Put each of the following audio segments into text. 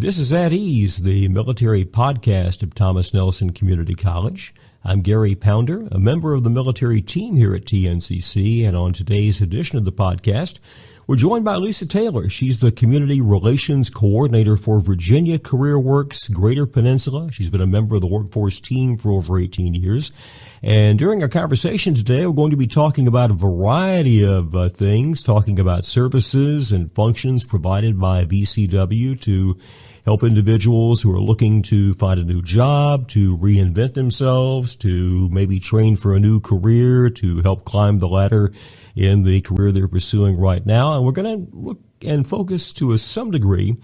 This is At Ease, the military podcast of Thomas Nelson Community College. I'm Gary Pounder, a member of the military team here at TNCC, and on today's edition of the podcast, we're joined by Lisa Taylor. She's the Community Relations Coordinator for Virginia Career Works Greater Peninsula. She's been a member of the workforce team for over 18 years. And during our conversation today, we're going to be talking about a variety of things, talking about services and functions provided by VCW to help individuals who are looking to find a new job, to reinvent themselves, to maybe train for a new career, to help climb the ladder in the career they're pursuing right now. And we're going to look and focus to some degree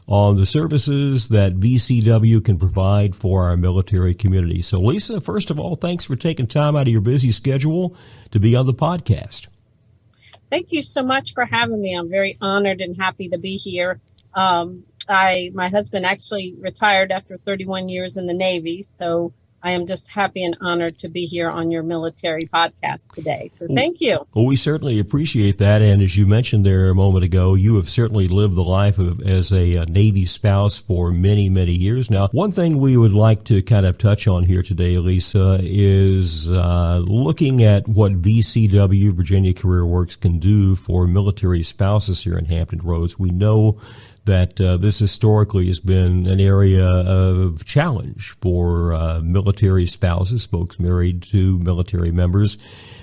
on the services that VCW can provide for our military community. So, Lisa, first of all, thanks for taking time out of your busy schedule to be on the podcast. Thank you so much for having me. I'm very honored and happy to be here. My husband actually retired after 31 years in the Navy, so I am just happy and honored to be here on your military podcast today. So thank you. Well, we certainly appreciate that. And as you mentioned there a moment ago, you have certainly lived the life as a Navy spouse for many, many years now. One thing we would like to kind of touch on here today, Lisa, is looking at what VCW, Virginia Career Works, can do for military spouses here in Hampton Roads. We know that this historically has been an area of challenge for military spouses, folks married to military members.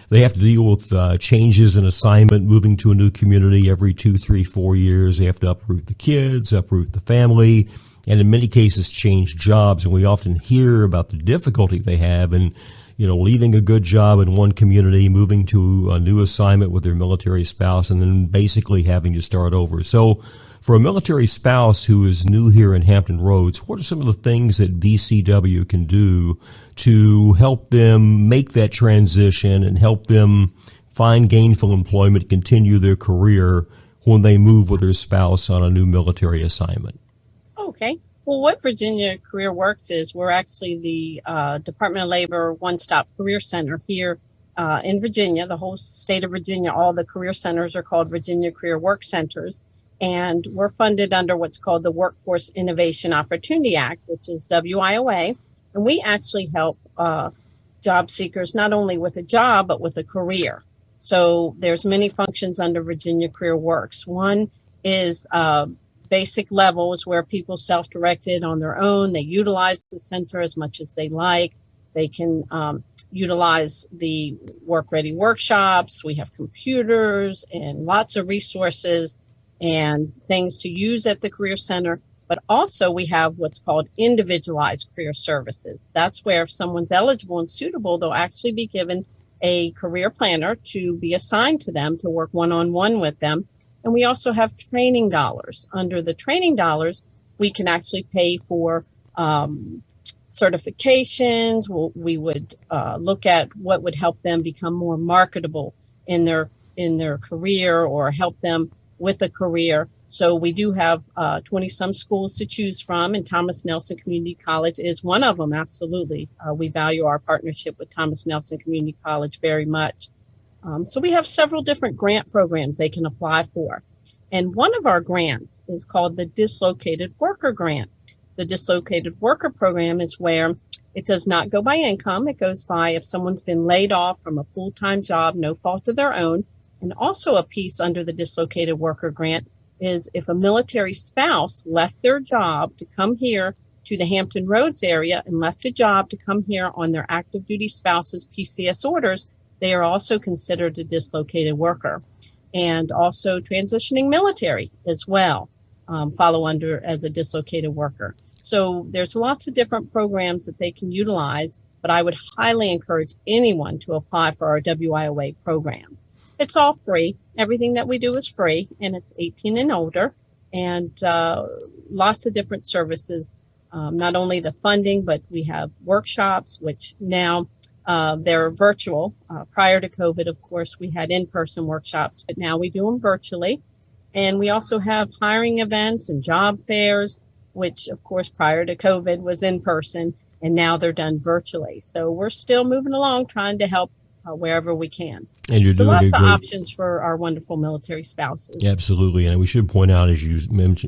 They have to deal with changes in assignment, moving to a new community every 2, 3, 4 years. They have to uproot the kids, uproot the family, and in many cases change jobs. And we often hear about the difficulty they have in leaving a good job in one community, moving to a new assignment with their military spouse, and then basically having to start over. So for a military spouse who is new here in Hampton Roads, what are some of the things that VCW can do to help them make that transition and help them find gainful employment, continue their career when they move with their spouse on a new military assignment? Okay. Well, what Virginia Career Works is, we're actually the Department of Labor One-Stop Career Center here in Virginia, the whole state of Virginia. All the career centers are called Virginia Career Work Centers. And we're funded under what's called the Workforce Innovation Opportunity Act, which is WIOA. And we actually help job seekers not only with a job, but with a career. So there's many functions under Virginia Career Works. One is basic levels where people self-directed on their own. They utilize the center as much as they like. They can utilize the work-ready workshops. We have computers and lots of resources and things to use at the Career Center. But also we have what's called individualized career services. That's where if someone's eligible and suitable, they'll actually be given a career planner to be assigned to them to work one-on-one with them. And we also have training dollars. Under the training dollars, we can actually pay for certifications. We would look at what would help them become more marketable in their career or help them with a career. So we do have 20-some schools to choose from, and Thomas Nelson Community College is one of them, absolutely. We value our partnership with Thomas Nelson Community College very much. So we have several different grant programs they can apply for. And one of our grants is called the Dislocated Worker Grant. The Dislocated Worker Program is where it does not go by income. It goes by if someone's been laid off from a full-time job, no fault of their own. And also a piece under the Dislocated Worker Grant is if a military spouse left their job to come here to the Hampton Roads area and left a job to come here on their active duty spouse's PCS orders, they are also considered a dislocated worker. And also transitioning military as well follow under as a dislocated worker. So there's lots of different programs that they can utilize, but I would highly encourage anyone to apply for our WIOA programs. It's all free. Everything that we do is free, and it's 18 and older, and lots of different services, not only the funding, but we have workshops, which now they're virtual. Prior to COVID, of course, we had in-person workshops, but now we do them virtually. And we also have hiring events and job fairs, which, of course, prior to COVID was in person, and now they're done virtually. So we're still moving along, trying to help wherever we can. And you're So doing lots a of great. options for our wonderful military spouses. Absolutely, and we should point out, as you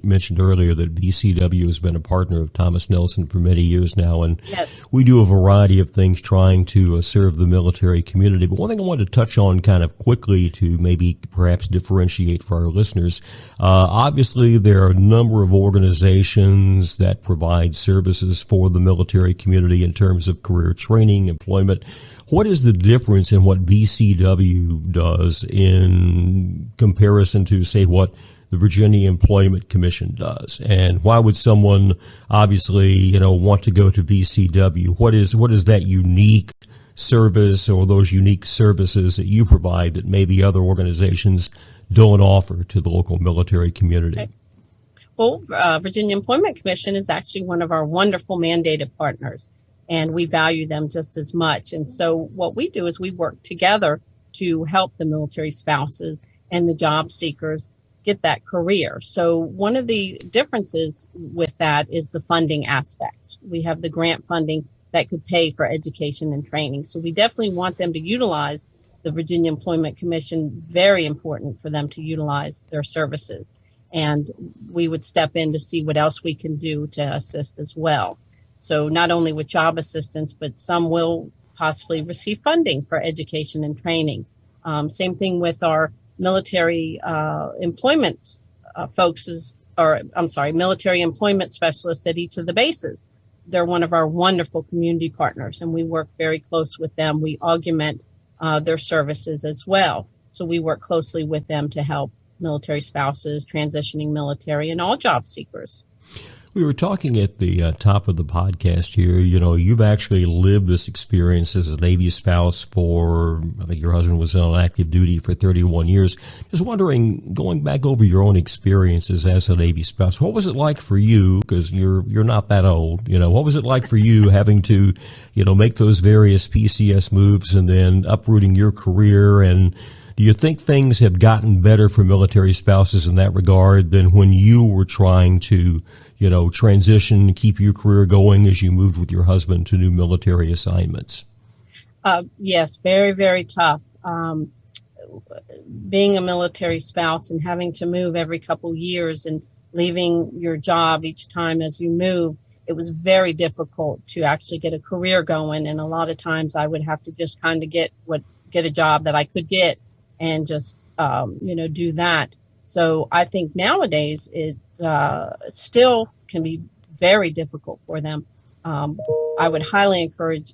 mentioned earlier, that VCW has been a partner of Thomas Nelson for many years now, and Yes. we do a variety of things trying to serve the military community. But one thing I wanted to touch on kind of quickly to maybe perhaps differentiate for our listeners, obviously there are a number of organizations that provide services for the military community in terms of career training, employment. What is the difference in what VCW does in comparison to, say, what the Virginia Employment Commission does? And why would someone obviously, want to go to VCW? What is that unique service or those unique services that you provide that maybe other organizations don't offer to the local military community? Okay. Well, Virginia Employment Commission is actually one of our wonderful mandated partners, and we value them just as much. And so what we do is we work together to help the military spouses and the job seekers get that career. So one of the differences with that is the funding aspect. We have the grant funding that could pay for education and training. So we definitely want them to utilize the Virginia Employment Commission. Very important for them to utilize their services. And we would step in to see what else we can do to assist as well. So not only with job assistance, but some will possibly receive funding for education and training. Same thing with our military employment military employment specialists at each of the bases. They're one of our wonderful community partners, and we work very close with them. We augment their services as well. So we work closely with them to help military spouses, transitioning military, and all job seekers. We were talking at the top of the podcast here, you've actually lived this experience as a Navy spouse for, I think your husband was on active duty for 31 years. Just wondering, going back over your own experiences as a Navy spouse, what was it like for you, because you're not that old, what was it like for you having to, make those various PCS moves and then uprooting your career? And do you think things have gotten better for military spouses in that regard than when you were trying to, transition, keep your career going as you moved with your husband to new military assignments? Yes, very, very tough. Being a military spouse and having to move every couple years and leaving your job each time as you move, it was very difficult to actually get a career going. And a lot of times I would have to just kind of get a job that I could get and just, do that. So I think nowadays it still can be very difficult for them. I would highly encourage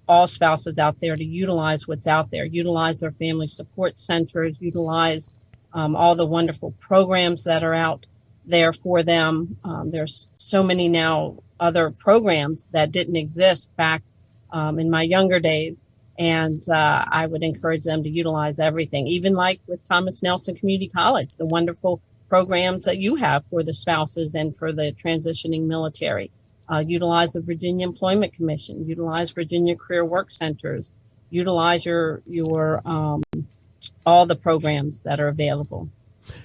all spouses out there to utilize what's out there, utilize their family support centers, utilize all the wonderful programs that are out there for them. There's so many now other programs that didn't exist back in my younger days. And I would encourage them to utilize everything, even like with Thomas Nelson Community College, the wonderful programs that you have for the spouses and for the transitioning military. Utilize the Virginia Employment Commission, utilize Virginia Career Work Centers, utilize your all the programs that are available.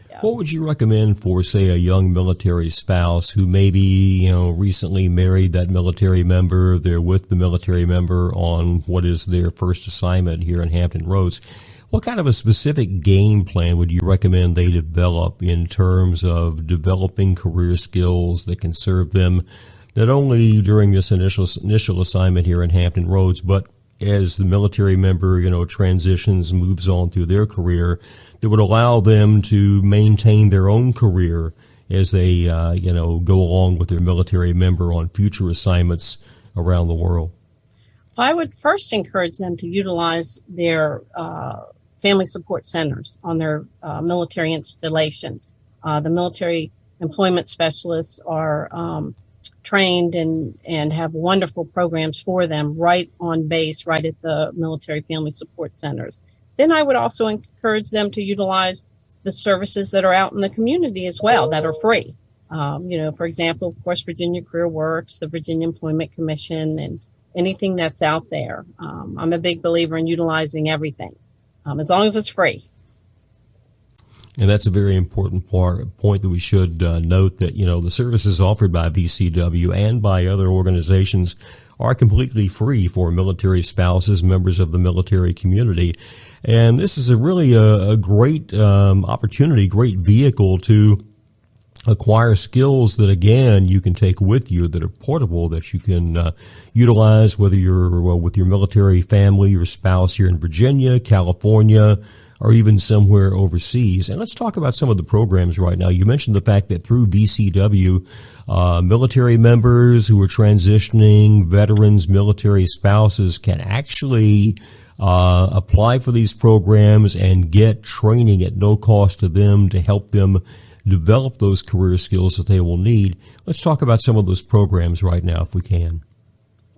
Yeah. What would you recommend for, say, a young military spouse who maybe, recently married that military member, they're with the military member on what is their first assignment here in Hampton Roads? What kind of a specific game plan would you recommend they develop in terms of developing career skills that can serve them not only during this initial assignment here in Hampton Roads, but as the military member, transitions, moves on through their career, that would allow them to maintain their own career as they, go along with their military member on future assignments around the world? I would first encourage them to utilize their family support centers on their military installation. The military employment specialists are trained and have wonderful programs for them right on base, right at the military family support centers. Then I would also encourage them to utilize the services that are out in the community as well that are free. For example, of course, Virginia Career Works, the Virginia Employment Commission, and anything that's out there. I'm a big believer in utilizing everything, as long as it's free. And that's a very important point that we should note that, the services offered by VCW and by other organizations are completely free for military spouses, members of the military community. And this is really a great opportunity, great vehicle to acquire skills that, again, you can take with you, that are portable, that you can utilize, whether you're with your military family, your spouse here in Virginia, California, or even somewhere overseas. And let's talk about some of the programs right now. You mentioned the fact that through VCW, military members who are transitioning, veterans, military spouses can actually apply for these programs and get training at no cost to them to help them develop those career skills that they will need. Let's talk about some of those programs right now, if we can.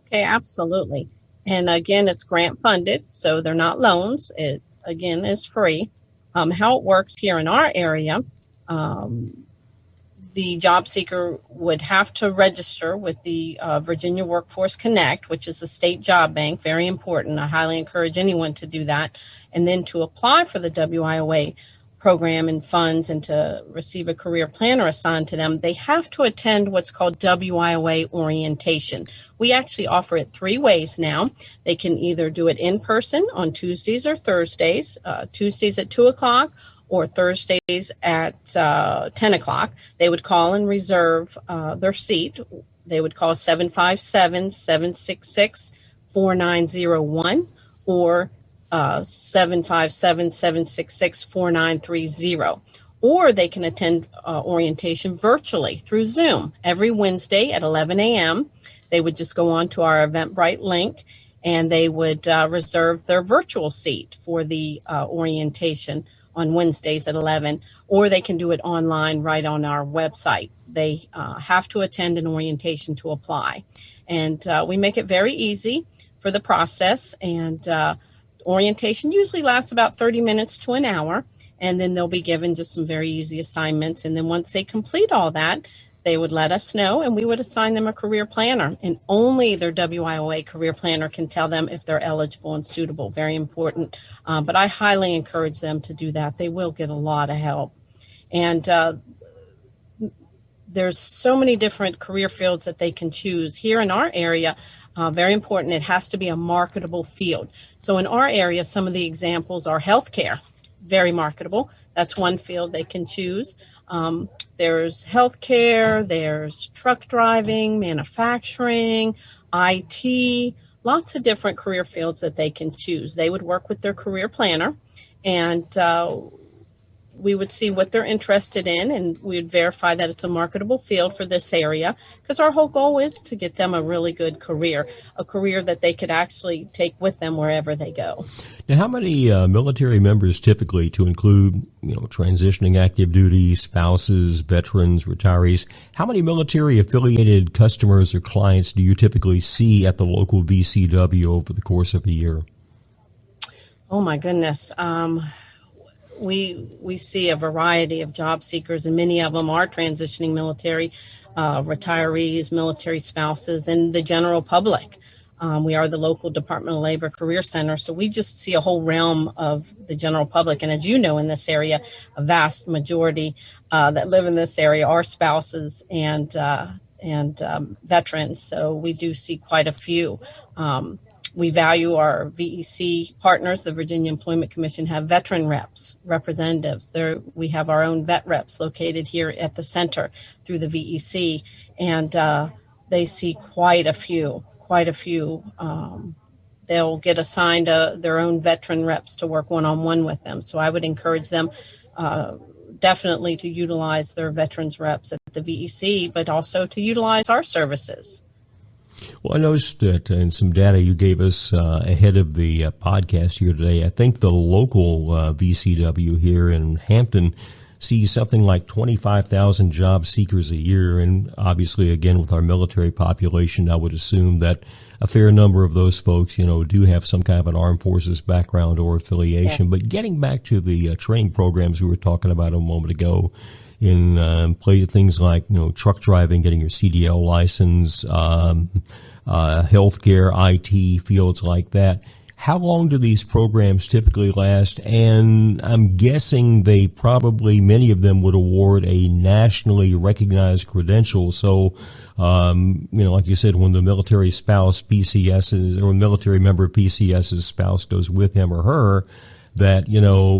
Okay, absolutely. And again, it's grant funded, so they're not loans. It, again, is free. How it works here in our area, the job seeker would have to register with the Virginia Workforce Connect, which is the state job bank, very important. I highly encourage anyone to do that. And then to apply for the WIOA program and funds and to receive a career planner assigned to them, they have to attend what's called WIOA Orientation. We actually offer it 3 ways now. They can either do it in person on Tuesdays or Thursdays, Tuesdays at 2 o'clock or Thursdays at 10 o'clock. They would call and reserve their seat. They would call 757-766-4901 or 757-766-4930. Or they can attend orientation virtually through Zoom every Wednesday at 11 a.m. They would just go on to our Eventbrite link and they would reserve their virtual seat for the orientation on Wednesdays at 11, or they can do it online right on our website. They have to attend an orientation to apply. And we make it very easy for the process, and orientation usually lasts about 30 minutes to an hour, and then they'll be given just some very easy assignments. And then once they complete all that, they would let us know, and we would assign them a career planner. And only their WIOA career planner can tell them if they're eligible and suitable. Very important. But I highly encourage them to do that. They will get a lot of help. And there's so many different career fields that they can choose. Here in our area, very important, it has to be a marketable field. So in our area, some of the examples are healthcare, very marketable. That's one field they can choose. There's healthcare, there's truck driving, manufacturing, IT, lots of different career fields that they can choose. They would work with their career planner, and we would see what they're interested in, and we would verify that it's a marketable field for this area, because our whole goal is to get them a really good career, a career that they could actually take with them wherever they go. Now, how many military members typically, to include, transitioning active duty, spouses, veterans, retirees, how many military affiliated customers or clients do you typically see at the local VCW over the course of a year? Oh my goodness. We see a variety of job seekers, and many of them are transitioning military, retirees, military spouses, and the general public. We are the local Department of Labor Career Center, so we just see a whole realm of the general public. And as you know, in this area, a vast majority that live in this area are spouses and veterans. So we do see quite a few. We value our VEC partners. The Virginia Employment Commission have veteran representatives. We have our own vet reps located here at the center through the VEC, and they see quite a few. They'll get assigned their own veteran reps to work one-on-one with them. So I would encourage them definitely to utilize their veterans reps at the VEC, but also to utilize our services. Well, I noticed that in some data you gave us ahead of the podcast here today, I think the local VCW here in Hampton sees something like 25,000 job seekers a year. And obviously, again, with our military population, I would assume that a fair number of those folks, do have some kind of an armed forces background or affiliation. Yeah. But getting back to the training programs we were talking about a moment ago, in things like truck driving, getting your CDL license, healthcare, IT, fields like that. How long do these programs typically last? And I'm guessing many of them would award a nationally recognized credential. So, like you said, when the military spouse PCS's or military member PCS's spouse goes with him or her, that,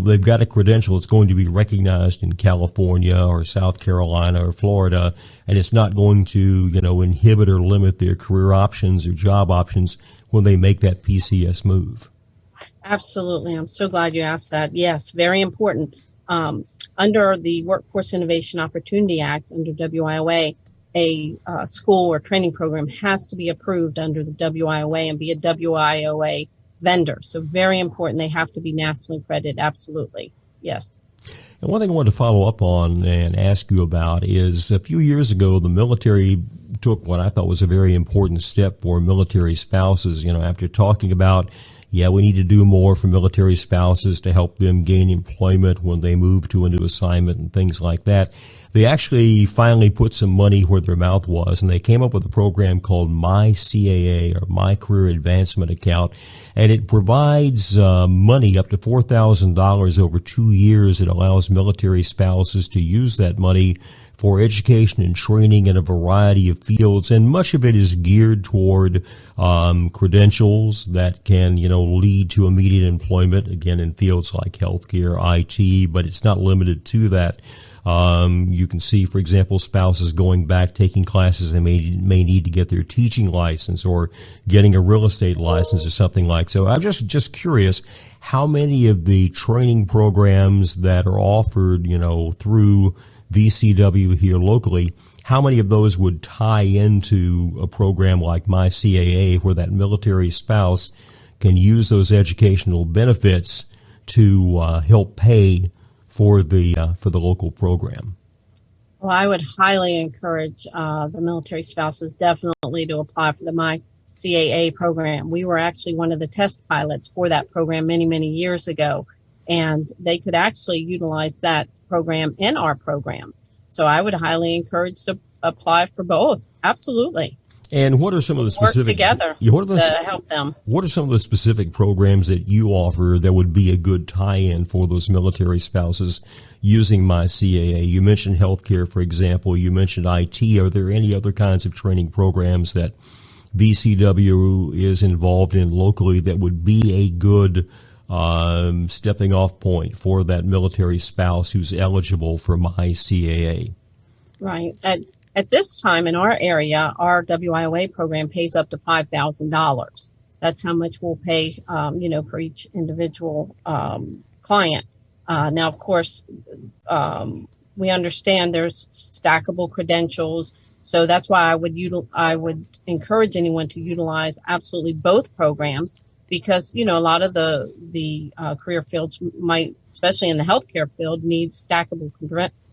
they've got a credential. It's going to be recognized in California or South Carolina or Florida, and it's not going to, inhibit or limit their career options or job options when they make that PCS move. Absolutely. I'm so glad you asked that. Yes, very important. Under the Workforce Innovation Opportunity Act, under WIOA, a school or training program has to be approved under the WIOA and be a WIOA vendor. So very important. They have to be nationally accredited. Absolutely. Yes. And one thing I wanted to follow up on and ask you about is a few years ago, the military took what I thought was a very important step for military spouses, after talking about, we need to do more for military spouses to help them gain employment when they move to a new assignment and things like that. They actually finally put some money where their mouth was, and they came up with a program called My CAA, or My Career Advancement Account, and it provides money up to $4,000 over 2 years. It allows military spouses to use that money for education and training in a variety of fields, and much of it is geared toward credentials that can, lead to immediate employment, again, in fields like healthcare, IT, but it's not limited to that. You can see, for example, spouses going back, taking classes they may need to get their teaching license or getting a real estate license or something like. So I'm just curious how many of the training programs that are offered, through VCW here locally, how many of those would tie into a program like My CAA, where that military spouse can use those educational benefits to help pay for the local program? Well, I would highly encourage the military spouses definitely to apply for the My CAA program. We were actually one of the test pilots for that program many, many years ago, and they could actually utilize that program in our program. So I would highly encourage to apply for both. Absolutely. And what are some of the specific work together to help them? What are some of the specific programs that you offer that would be a good tie-in for those military spouses using My CAA? You mentioned healthcare, for example. You mentioned IT. Are there any other kinds of training programs that VCW is involved in locally that would be a good stepping off point for that military spouse who's eligible for My CAA? Right. At this time in our area, our WIOA program pays up to $5,000. That's how much we'll pay, for each individual client. Now, of course, we understand there's stackable credentials, so that's why I would encourage anyone to utilize absolutely both programs, because a lot of the career fields might, especially in the healthcare field, need stackable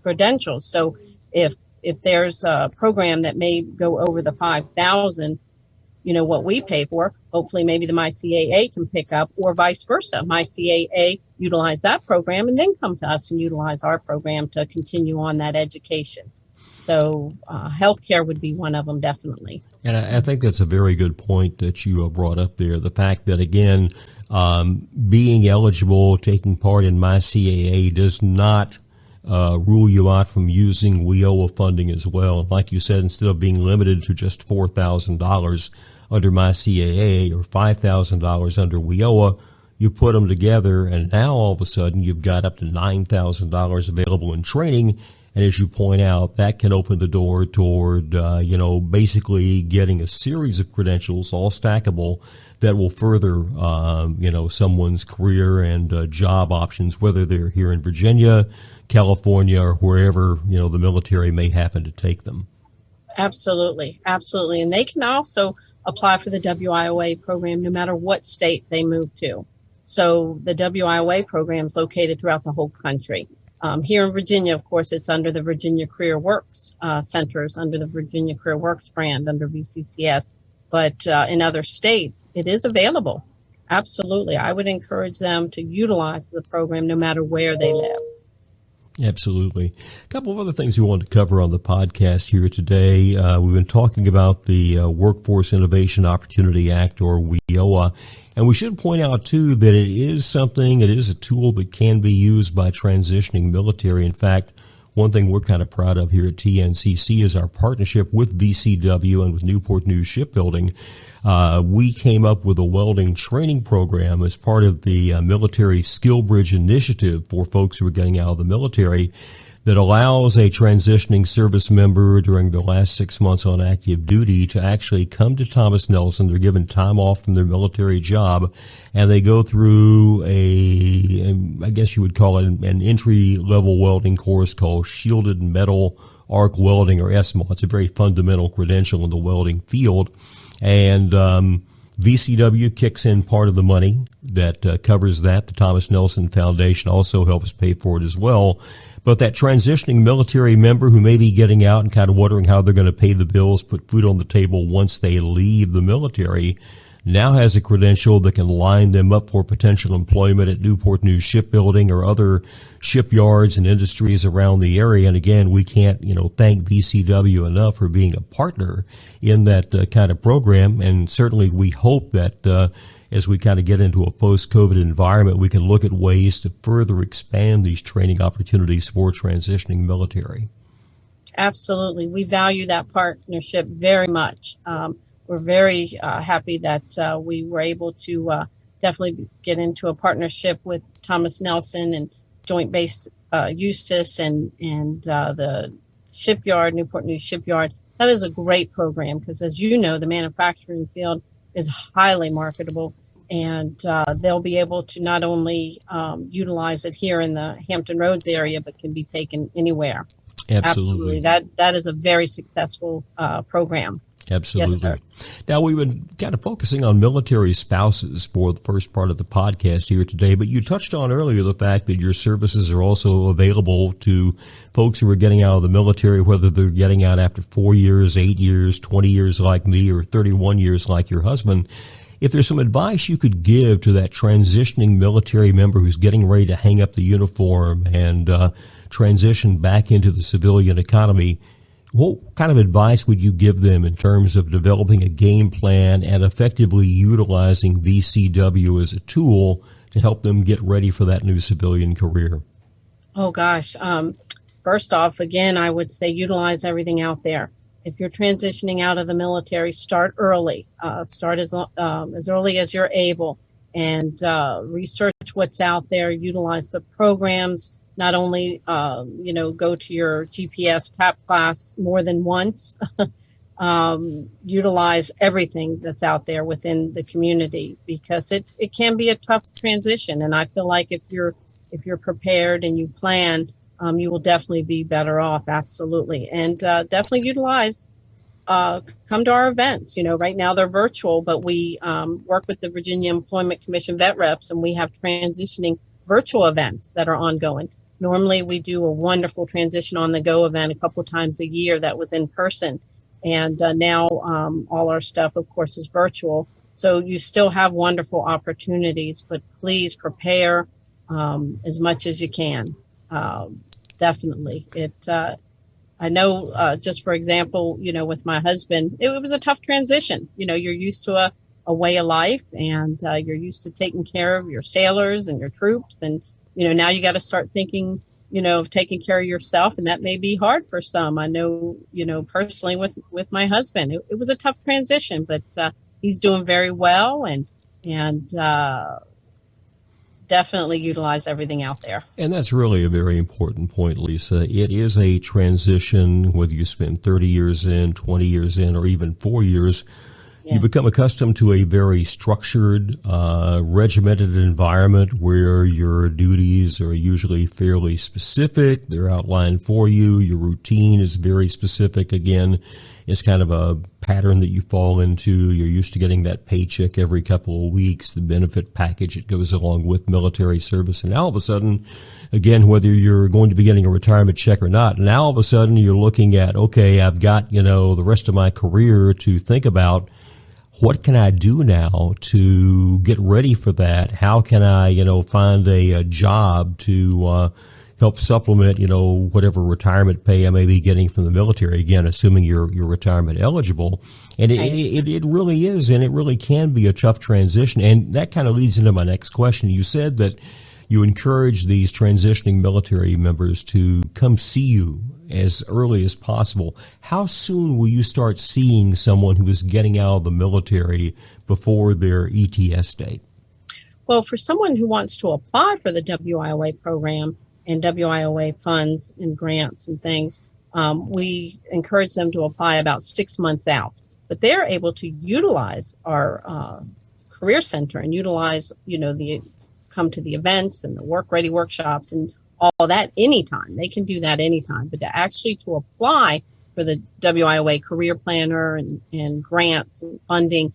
credentials. So if there's a program that may go over the 5,000, what we pay for, hopefully maybe the My CAA can pick up, or vice versa. My CAA utilize that program and then come to us and utilize our program to continue on that education. So healthcare would be one of them, definitely. And I think that's a very good point that you brought up there. The fact that, again, being eligible, taking part in My CAA does not rule you out from using WIOA funding as well. Like you said, instead of being limited to just $4,000 under My CAA or $5,000 under WIOA, you put them together, and now all of a sudden you've got up to $9,000 available in training. And as you point out, that can open the door toward, basically getting a series of credentials, all stackable, that will further, someone's career and job options, whether they're here in Virginia, California, or wherever, the military may happen to take them. Absolutely. Absolutely. And they can also apply for the WIOA program no matter what state they move to. So the WIOA program is located throughout the whole country. Here in Virginia, of course, it's under the Virginia Career Works centers, under the Virginia Career Works brand, under VCCS. But in other states, it is available. Absolutely. I would encourage them to utilize the program no matter where they live. Absolutely. A couple of other things we wanted to cover on the podcast here today. We've been talking about the Workforce Innovation Opportunity Act, or WIOA, and we should point out, too, that it is a tool that can be used by transitioning military. In fact, one thing we're kind of proud of here at TNCC is our partnership with VCW and with Newport News Shipbuilding. We came up with a welding training program as part of the Military Skill Bridge Initiative for folks who are getting out of the military that allows a transitioning service member during the last 6 months on active duty to actually come to Thomas Nelson. They're given time off from their military job, and they go through I guess you would call it an entry-level welding course called Shielded Metal Arc Welding, or SMAW. It's a very fundamental credential in the welding field. And VCW kicks in part of the money that covers that. The Thomas Nelson Foundation also helps pay for it as well. But that transitioning military member who may be getting out and kind of wondering how they're going to pay the bills, put food on the table once they leave the military, now has a credential that can line them up for potential employment at Newport News Shipbuilding or other shipyards and industries around the area. And again, we can't, thank VCW enough for being a partner in that kind of program. And certainly we hope that as we kind of get into a post-COVID environment, we can look at ways to further expand these training opportunities for transitioning military. Absolutely. We value that partnership very much. We're very happy that we were able to definitely get into a partnership with Thomas Nelson and Joint Base Eustis and the shipyard, Newport News Shipyard. That is a great program because, as you know, the manufacturing field is highly marketable, and they'll be able to not only utilize it here in the Hampton Roads area, but can be taken anywhere. Absolutely. That is a very successful program. Absolutely. Yes, sir. Now, we've been kind of focusing on military spouses for the first part of the podcast here today, but you touched on earlier the fact that your services are also available to folks who are getting out of the military, whether they're getting out after 4 years, 8 years, 20 years like me, or 31 years like your husband. If there's some advice you could give to that transitioning military member who's getting ready to hang up the uniform and transition back into the civilian economy, what kind of advice would you give them in terms of developing a game plan and effectively utilizing VCW as a tool to help them get ready for that new civilian career? Oh, gosh. First off, again, I would say utilize everything out there. If you're transitioning out of the military, start early. Start as early as you're able, and research what's out there. Utilize the programs. Not only, go to your GPS TAP class more than once. Utilize everything that's out there within the community, because it can be a tough transition. And I feel like if you're prepared and you plan, you will definitely be better off. Absolutely. And definitely utilize, come to our events. Right now they're virtual, but we work with the Virginia Employment Commission vet reps, and we have transitioning virtual events that are ongoing. Normally we do a wonderful transition on the go event a couple times a year that was in person. And now all our stuff, of course, is virtual. So you still have wonderful opportunities, but please prepare as much as you can. Definitely. I know, just for example, with my husband, it was a tough transition. You're used to a way of life, and you're used to taking care of your sailors and your troops. And, now you got to start thinking, of taking care of yourself. And that may be hard for some. I know, personally with my husband, it was a tough transition, but he's doing very well, and definitely utilize everything out there. And that's really a very important point, Lisa. It is a transition, whether you spend 30 years in, 20 years in, or even 4 years. Yeah. You become accustomed to a very structured, regimented environment where your duties are usually fairly specific. They're outlined for you. Your routine is very specific. Again, it's kind of a pattern that you fall into. You're used to getting that paycheck every couple of weeks, the benefit package that goes along with military service. And now all of a sudden, again, whether you're going to be getting a retirement check or not, now all of a sudden you're looking at, okay, I've got, the rest of my career to think about. What can I do now to get ready for that? How can I, find a job to help supplement, whatever retirement pay I may be getting from the military. Again, assuming you're retirement eligible. And it really is, and it really can be a tough transition. And that kind of leads into my next question. You said that you encourage these transitioning military members to come see you as early as possible. How soon will you start seeing someone who is getting out of the military before their ETS date? Well, for someone who wants to apply for the WIOA program and WIOA funds and grants and things, we encourage them to apply about 6 months out. But they're able to utilize our career center and utilize, come to the events and the work ready workshops and all that anytime. They can do that anytime. But to apply for the WIOA career planner and grants and funding,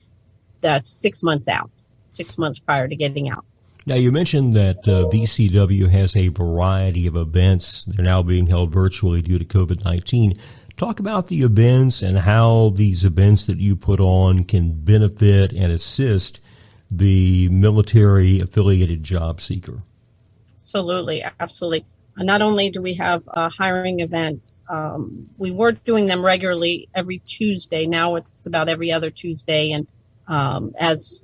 that's 6 months out. 6 months prior to getting out. Now, you mentioned that VCW has a variety of events. They're now being held virtually due to COVID-19. Talk about the events and how these events that you put on can benefit and assist the military-affiliated job seeker. Absolutely. Not only do we have hiring events, we were doing them regularly every Tuesday. Now it's about every other Tuesday, and as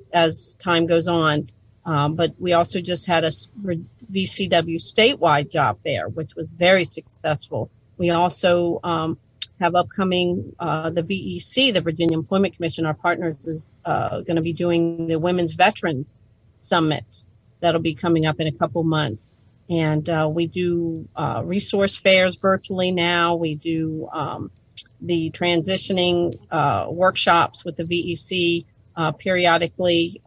time goes on. But we also just had a VCW statewide job fair, which was very successful. We also have upcoming the VEC, the Virginia Employment Commission. Our partners is going to be doing the Women's Veterans Summit. That'll be coming up in a couple months. And we do resource fairs virtually now. We do the transitioning workshops with the VEC periodically.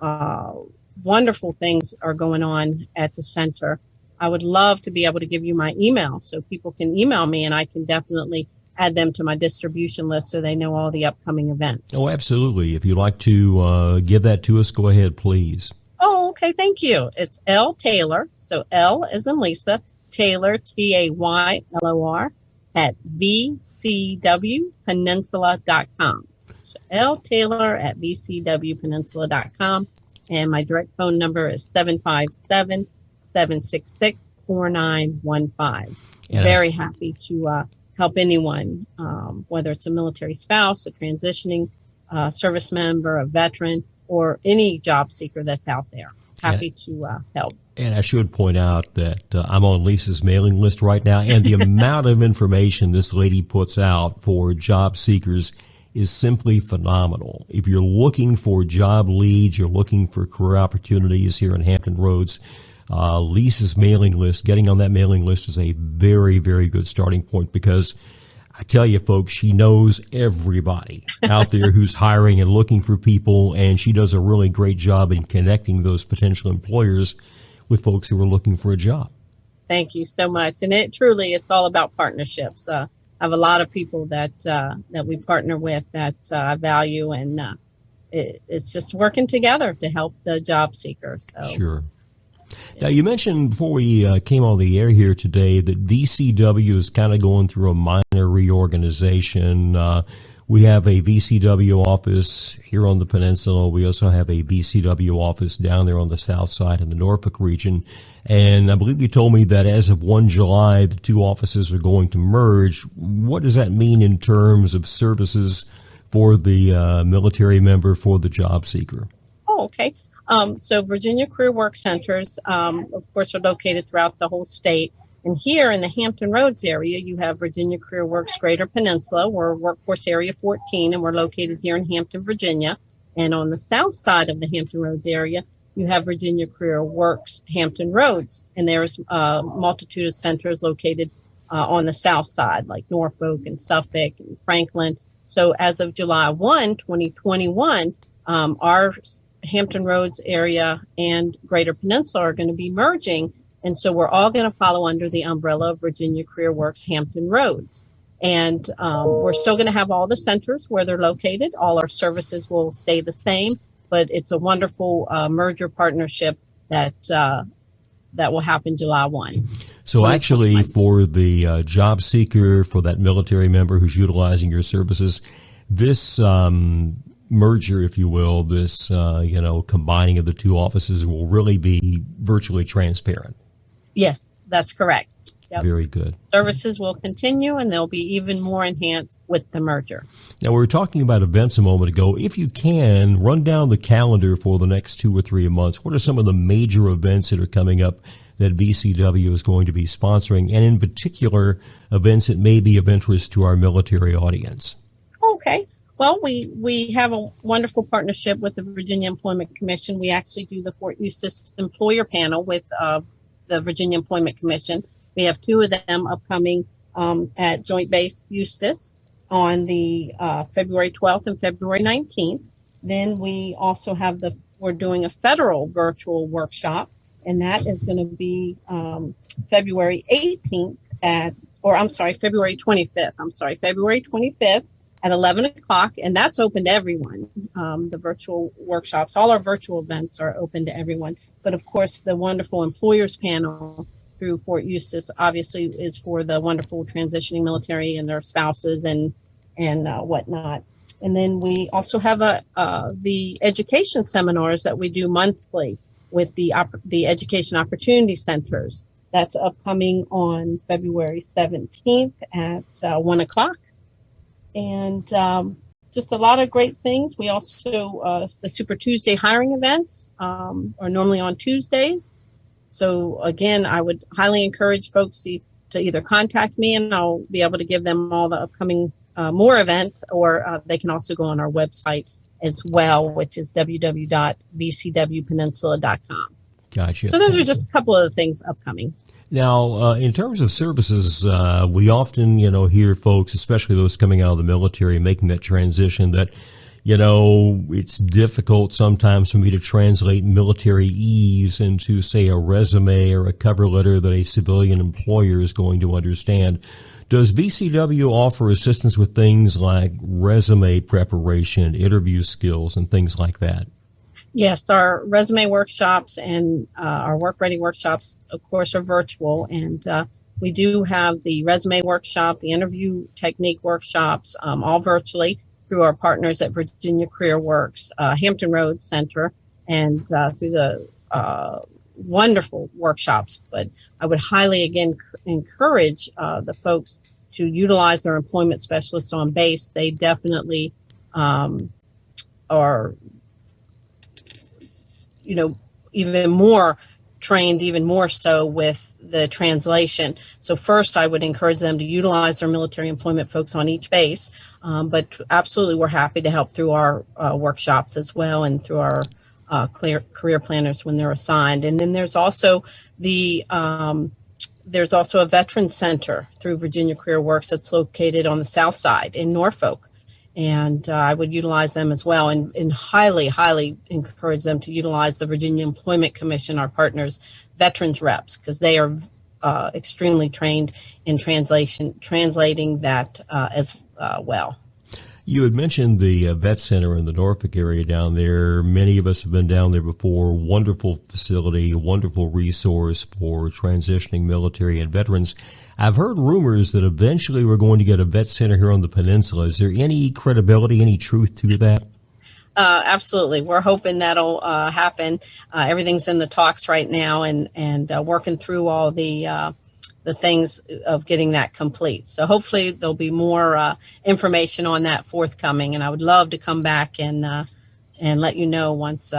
Wonderful things are going on at the center. I would love to be able to give you my email so people can email me, and I can definitely add them to my distribution list so they know all the upcoming events. Oh, absolutely. If you'd like to give that to us, go ahead, please. Oh, okay. Thank you. It's L Taylor. So L as in Lisa, Taylor, TAYLOR at VCWpeninsula.com. So L Taylor at VCWpeninsula.com. And my direct phone number is 757-766-4915. Very happy to help anyone, whether it's a military spouse, a transitioning service member, a veteran, or any job seeker that's out there. Happy to help. And I should point out that I'm on Lisa's mailing list right now, and the amount of information this lady puts out for job seekers is simply phenomenal. If you're looking for job leads, you're looking for career opportunities here in Hampton Roads, Lisa's mailing list, getting on that mailing list is a very, very good starting point, because I tell you, folks, she knows everybody out there who's hiring and looking for people, and she does a really great job in connecting those potential employers with folks who are looking for a job. Thank you so much. And it's all about partnerships. I have a lot of people that we partner with that I value, and it's just working together to help the job seeker. So. Sure. Now, you mentioned before we came on the air here today that VCW is kind of going through a minor reorganization. We have a VCW office here on the peninsula. We also have a VCW office down there on the south side in the Norfolk region. And I believe you told me that as of 1 July, the two offices are going to merge. What does that mean in terms of services for the military member, for the job seeker? Oh, okay. So Virginia Career Work Centers, of course, are located throughout the whole state. And here in the Hampton Roads area, you have Virginia Career Works Greater Peninsula. We're Workforce Area 14, and we're located here in Hampton, Virginia. And on the south side of the Hampton Roads area, you have Virginia Career Works Hampton Roads. And there's a multitude of centers located on the south side, like Norfolk and Suffolk and Franklin. So as of July 1, 2021, our Hampton Roads area and Greater Peninsula are going to be merging. And so we're all going to follow under the umbrella of Virginia Career Works Hampton Roads. And we're still going to have all the centers where they're located. All our services will stay the same, but it's a wonderful merger partnership that will happen July 1. So actually, for the job seeker, for that military member who's utilizing your services, this merger, if you will, this combining of the two offices will really be virtually transparent. Yes, that's correct. Yep. Very good. Services will continue, and they'll be even more enhanced with the merger. Now, we were talking about events a moment ago. If you can, run down the calendar for the next 2 or 3 months. What are some of the major events that are coming up that VCW is going to be sponsoring, and in particular, events that may be of interest to our military audience? Okay. Well, we have a wonderful partnership with the Virginia Employment Commission. We actually do the Fort Eustis Employer Panel with the Virginia Employment Commission. We have 2 of them upcoming at Joint Base Eustis on the February 12th and February 19th. Then we also have we're doing a federal virtual workshop, and that is going to be February 18th February 25th. February 25th at 11 o'clock, and that's open to everyone. The virtual workshops, all our virtual events are open to everyone. But of course, the wonderful employers panel through Fort Eustis obviously is for the wonderful transitioning military and their spouses and whatnot. And then we also have the education seminars that we do monthly with the Education Opportunity Centers. That's upcoming on February 17th at 1 o'clock. And just a lot of great things. We also, the Super Tuesday hiring events are normally on Tuesdays. So again, I would highly encourage folks to either contact me and I'll be able to give them all the upcoming more events, or they can also go on our website as well, which is www.vcwpeninsula.com. Gotcha. So those are just a couple of things upcoming. Now, in terms of services, we often, hear folks, especially those coming out of the military, making that transition that, it's difficult sometimes for me to translate military ease into, say, a resume or a cover letter that a civilian employer is going to understand. Does VCW offer assistance with things like resume preparation, interview skills, and things like that? Yes, our resume workshops and our work ready workshops, of course, are virtual. And we do have the resume workshop, the interview technique workshops, all virtually through our partners at Virginia Career Works, Hampton Roads Center, and through the wonderful workshops. But I would highly, again, encourage the folks to utilize their employment specialists on base. They definitely are even more trained, even more so with the translation. So first, I would encourage them to utilize their military employment folks on each base. But absolutely, we're happy to help through our workshops as well and through our career planners when they're assigned. And then there's also a veteran center through Virginia Career Works that's located on the south side in Norfolk. And I would utilize them as well, and highly, highly encourage them to utilize the Virginia Employment Commission, our partners, veterans reps, because they are extremely trained in translating that as well. You had mentioned the vet center in the Norfolk area down there. Many of us have been down there before. Wonderful facility, wonderful resource for transitioning military and veterans. I've heard rumors that eventually we're going to get a vet center here on the peninsula. Is there any credibility, any truth to that? Absolutely. We're hoping that'll happen. Everything's in the talks right now and working through all the things of getting that complete. So hopefully there'll be more information on that forthcoming. And I would love to come back and let you know once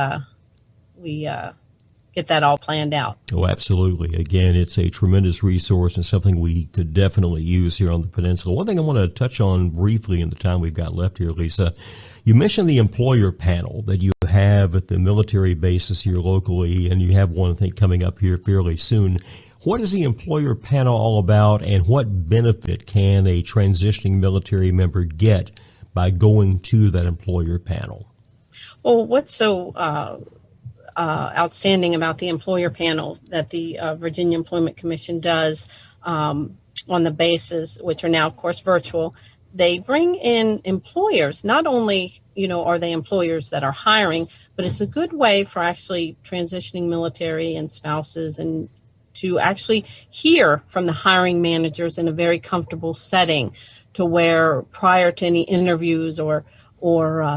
we get that all planned out. Oh, absolutely. Again, it's a tremendous resource and something we could definitely use here on the peninsula. One thing I want to touch on briefly in the time we've got left here, Lisa, you mentioned the employer panel that you have at the military bases here locally, and you have one, I think, coming up here fairly soon. What is the employer panel all about, and what benefit can a transitioning military member get by going to that employer panel? Well, what's so outstanding about the employer panel that the Virginia Employment Commission does on the bases, which are now, of course, virtual, they bring in employers. Not only, are they employers that are hiring, but it's a good way for actually transitioning military and spouses and to actually hear from the hiring managers in a very comfortable setting, to where prior to any interviews or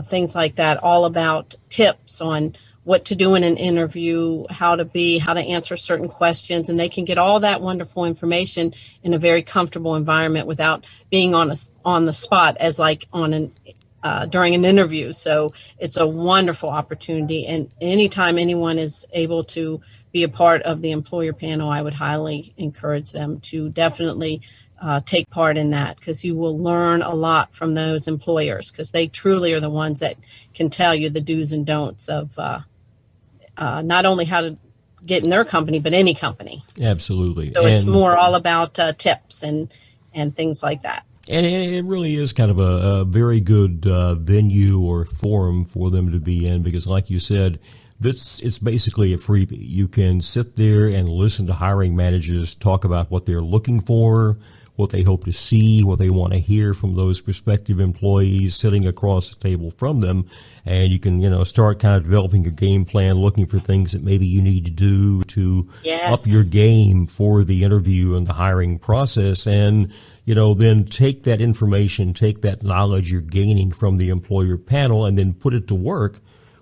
things like that, all about tips on what to do in an interview, how to answer certain questions, and they can get all that wonderful information in a very comfortable environment without being on the spot as like during an interview. So it's a wonderful opportunity, and anytime anyone is able to be a part of the employer panel, I would highly encourage them to definitely take part in that, because you will learn a lot from those employers, because they truly are the ones that can tell you the do's and don'ts of not only how to get in their company, but any company. Absolutely. So it's more all about tips and things like that. And it really is kind of a very good venue or forum for them to be in, because like you said, it's basically a freebie. You can sit there and listen to hiring managers talk about what they're looking for, what they hope to see, what they want to hear from those prospective employees sitting across the table from them. And you can, start kind of developing your game plan, looking for things that maybe you need to do to up your game for the interview and the hiring process. And, then take that information, take that knowledge you're gaining from the employer panel, and then put it to work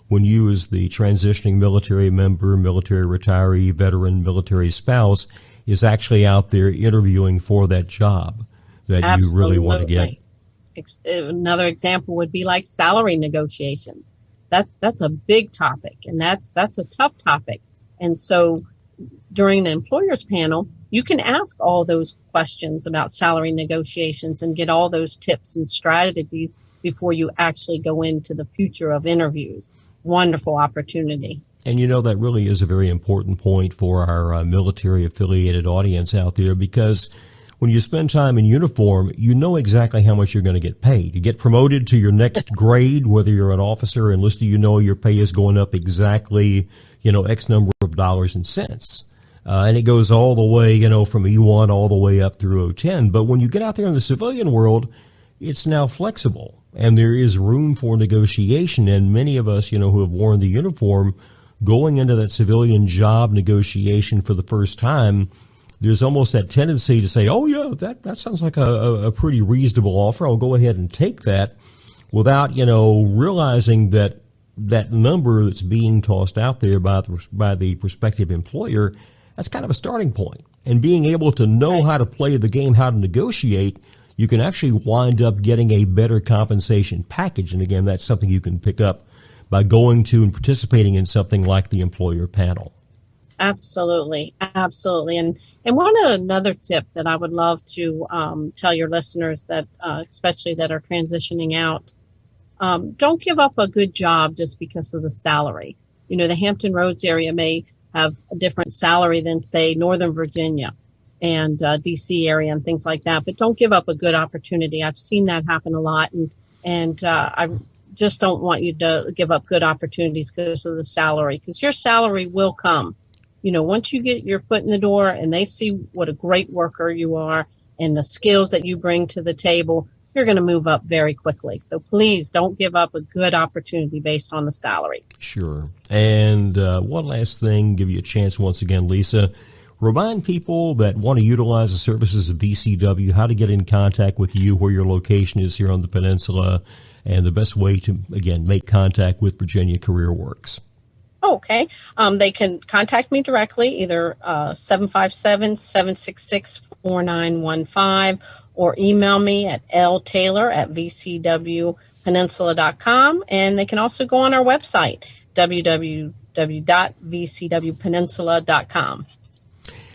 when you, as the transitioning military member, military retiree, veteran, military spouse, is actually out there interviewing for that job that you really want to get. Another example would be like salary negotiations. That's a big topic, and that's a tough topic. And so during the employers panel, you can ask all those questions about salary negotiations and get all those tips and strategies before you actually go into the future of interviews. Wonderful opportunity. And that really is a very important point for our military affiliated audience out there, because when you spend time in uniform, you know exactly how much you're going to get paid. You get promoted to your next grade, whether you're an officer or enlisted, your pay is going up exactly, X number of dollars and cents. And it goes all the way, from E1 all the way up through 010. But when you get out there in the civilian world, it's now flexible, and there is room for negotiation. And many of us, who have worn the uniform, going into that civilian job negotiation for the first time, there's almost that tendency to say, oh, yeah, that sounds like a pretty reasonable offer. I'll go ahead and take that, without, realizing that number that's being tossed out there by the prospective employer, that's kind of a starting point. And being able to know how to play the game, how to negotiate, you can actually wind up getting a better compensation package. And again, that's something you can pick up by going to and participating in something like the employer panel. Absolutely. Absolutely. And another tip that I would love to tell your listeners, that especially that are transitioning out, don't give up a good job just because of the salary. The Hampton Roads area may have a different salary than, say, Northern Virginia and DC area and things like that. But don't give up a good opportunity. I've seen that happen a lot. And I just don't want you to give up good opportunities because of the salary, because your salary will come. Once you get your foot in the door and they see what a great worker you are and the skills that you bring to the table, you're going to move up very quickly. So please don't give up a good opportunity based on the salary. Sure. And one last thing, give you a chance once again, Lisa. Remind people that want to utilize the services of VCW how to get in contact with you, where your location is here on the peninsula, and the best way to, again, make contact with Virginia Career Works. Okay. They can contact me directly, either 757-766-4915, or email me at ltaylor@vcwpeninsula.com. And they can also go on our website, www.vcwpeninsula.com.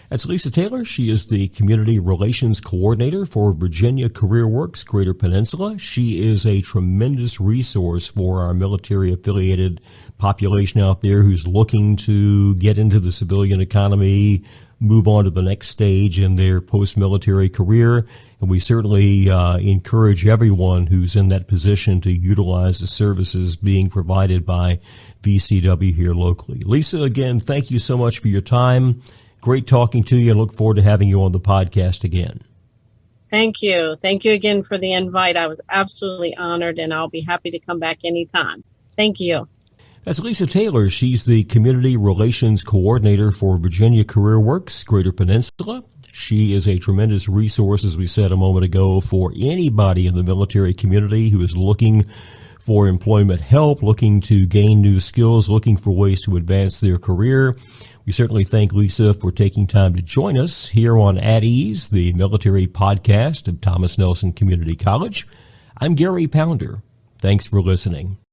That's Lisa Taylor. She is the Community Relations Coordinator for Virginia Career Works Greater Peninsula. She is a tremendous resource for our military-affiliated population out there who's looking to get into the civilian economy, move on to the next stage in their post-military career. And we certainly encourage everyone who's in that position to utilize the services being provided by VCW here locally. Lisa, again, thank you so much for your time. Great talking to you, and look forward to having you on the podcast again. Thank you. Thank you again for the invite. I was absolutely honored, and I'll be happy to come back anytime. Thank you. That's Lisa Taylor. She's the Community Relations Coordinator for Virginia Career Works Greater Peninsula. She is a tremendous resource, as we said a moment ago, for anybody in the military community who is looking for employment help, looking to gain new skills, looking for ways to advance their career. We certainly thank Lisa for taking time to join us here on At Ease, the military podcast of Thomas Nelson Community College. I'm Gary Pounder. Thanks for listening.